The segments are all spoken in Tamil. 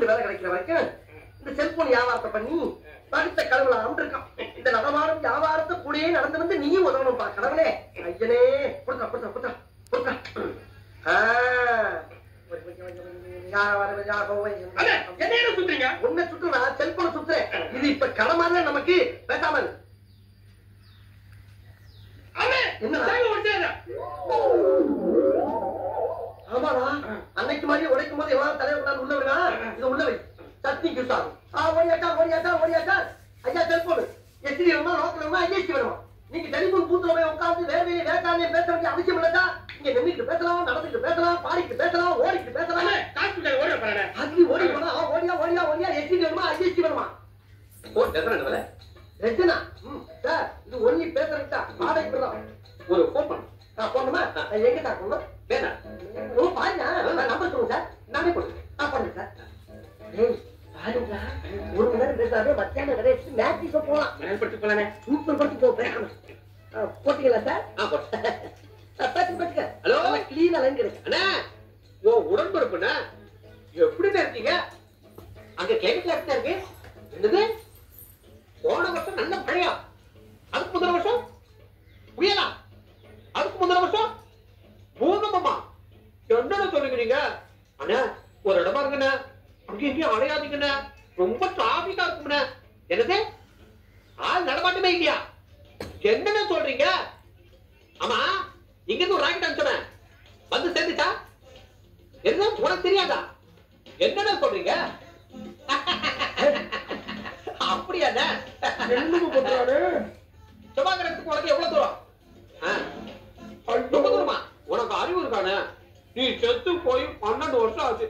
கவர்மெண்ட் வேலை கிடைக்கிற வரைக்கும் இந்த செல்போன் வியாபாரத்தை பண்ணி படுத்த கடவுள அம்பிருக்கான். இந்த நடமாடும் வியாபாரத்தை கூடயே நடந்து வந்து நீயும் உதவணும்பா கடவுளே. ஐயனே கொடுத்தா கொடுத்தா கொடுத்தா கொடுத்தா. என்ன சுத்துறீங்க? உன்னை சுற்றுனா செல்போனை சுத்துறேன். இது இப்ப கடமாதிரி நமக்கு பேசாமல் ஆமாடா. அன்னைக்கு மாதிரி உடைக்கும் போது எவ்வளவு தலையை விட்டாலும் உள்ள விடா. இது உள்ள வை சட்னி யூஸ் ஆகும். ஓடியாச்சா ஓடியாச்சா ஓடியாச்சா. ஐயா செல்போனு எஸ்டி வேணுமா லோக்கல் வேணுமா ஐஎஸ்டி வேணுமா? நீங்க டெலிபோன் பூத்துல போய் உட்காந்து வேலையை வேட்டாலையும் பேச வேண்டிய அவசியம் இல்லதா? இங்க நின்றுட்டு பேசலாம், நடந்துட்டு பேசலாம், பாடிட்டு பேசலாம், ஓடிட்டு பேசலாம். காசு ஓட போறானே அது ஓடி போனா ஓடியா ஓடியா ஓடியா. எஸ்டி வேணுமா ஐஎஸ்டி வேணுமா? போன் டெசன் ரெஜனா சார் இது ஒண்ணி பேசுறா பாடை இப்பதான் ஒரு போன் பண்ணு. போணுமா? எங்க சார் போகணும்? வேணா பாருங்க நம்பர் சொல்லுங்க சார். நானே போடுறேன். பண்ணுங்க சார். பாருங்க ஒரு மணி நேரம் பேசாதே மத்தியானம் கிடையாது மேட்ச் போகலாம். மேல்பட்டு போலானே சூப்பர் படுத்து போ பேசாம போட்டீங்களா சார்? ஹலோ கிளீன் அலங்கிறது அண்ணா. ஓ உடன்பரப்புண்ணா எப்படிதான் இருக்கீங்க? அங்க கிளைமேட்ல எப்படி இருக்கு? என்னது போன வருஷம் நல்ல மழையா? அதுக்கு முதல் வருஷம் புயலா? அதுக்கு முதல் வருஷம் பூகம்பமா? என்னென்ன சொல்லுங்க? அண்ணா ஒரு இடமா இருக்குண்ணா, அங்க எங்கேயும் அடையாதீங்கண்ணா, ரொம்ப டிராபிக்கா இருக்கும்ண்ணா. என்னது ஆள் நடமாட்டமே இல்லையா? என்னென்ன சொல்றீங்க? ஆமா இங்க இருந்து ஒரு ராக்கெட் அனுப்பிச்சேன் வந்து சேர்ந்துச்சா? என்ன உனக்கு தெரியாதா? என்னென்ன சொல்றீங்க? அப்படியாண்ணா? செவ்வாய்க்கிரகத்துக்கு உனக்கு எவ்வளவு தூரம்? ரொம்ப தூரமா? உனக்கு அறிவு இருக்கானே? நீ செத்து போய் 12 வருஷம் ஆச்சு.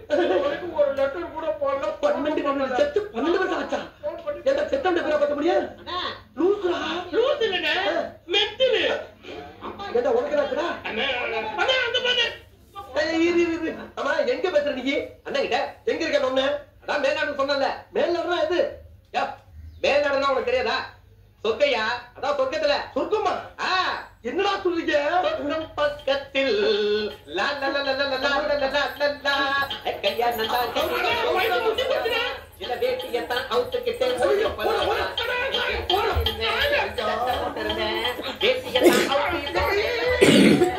ஒரு லெட்டர் கூட போடல. 12 செத்து 12 வருஷம் ஆச்சா? என்ன செத்தவங்க பேரை பார்க்க முடியாது? லூசுரா லூசு இல்லைங்க மென்டலு. என்ன உனக்கு இருக்குடா? அண்ணா அந்த பாரு. ஆமா எங்க பேசுற நீ? அண்ணா கிட்ட எங்க இருக்க ஒண்ணு? அதான் மேல்நாடு சொன்னல. மேல்நாடுனா எது? மேல்நாடுனா உனக்கு தெரியாதா? சொர்க்கையா? அதான் சொர்க்கத்துல. சொர்க்கமா? என்னடா சொல்றீங்க? சொர்க்கம் பக்கத்தில் லா லா லா லா லா லா லா லா கையா நந்தா இல்ல வேட்டியத்தான் அவுத்துக்கிட்டே வேட்டியத்தான் அவுத்து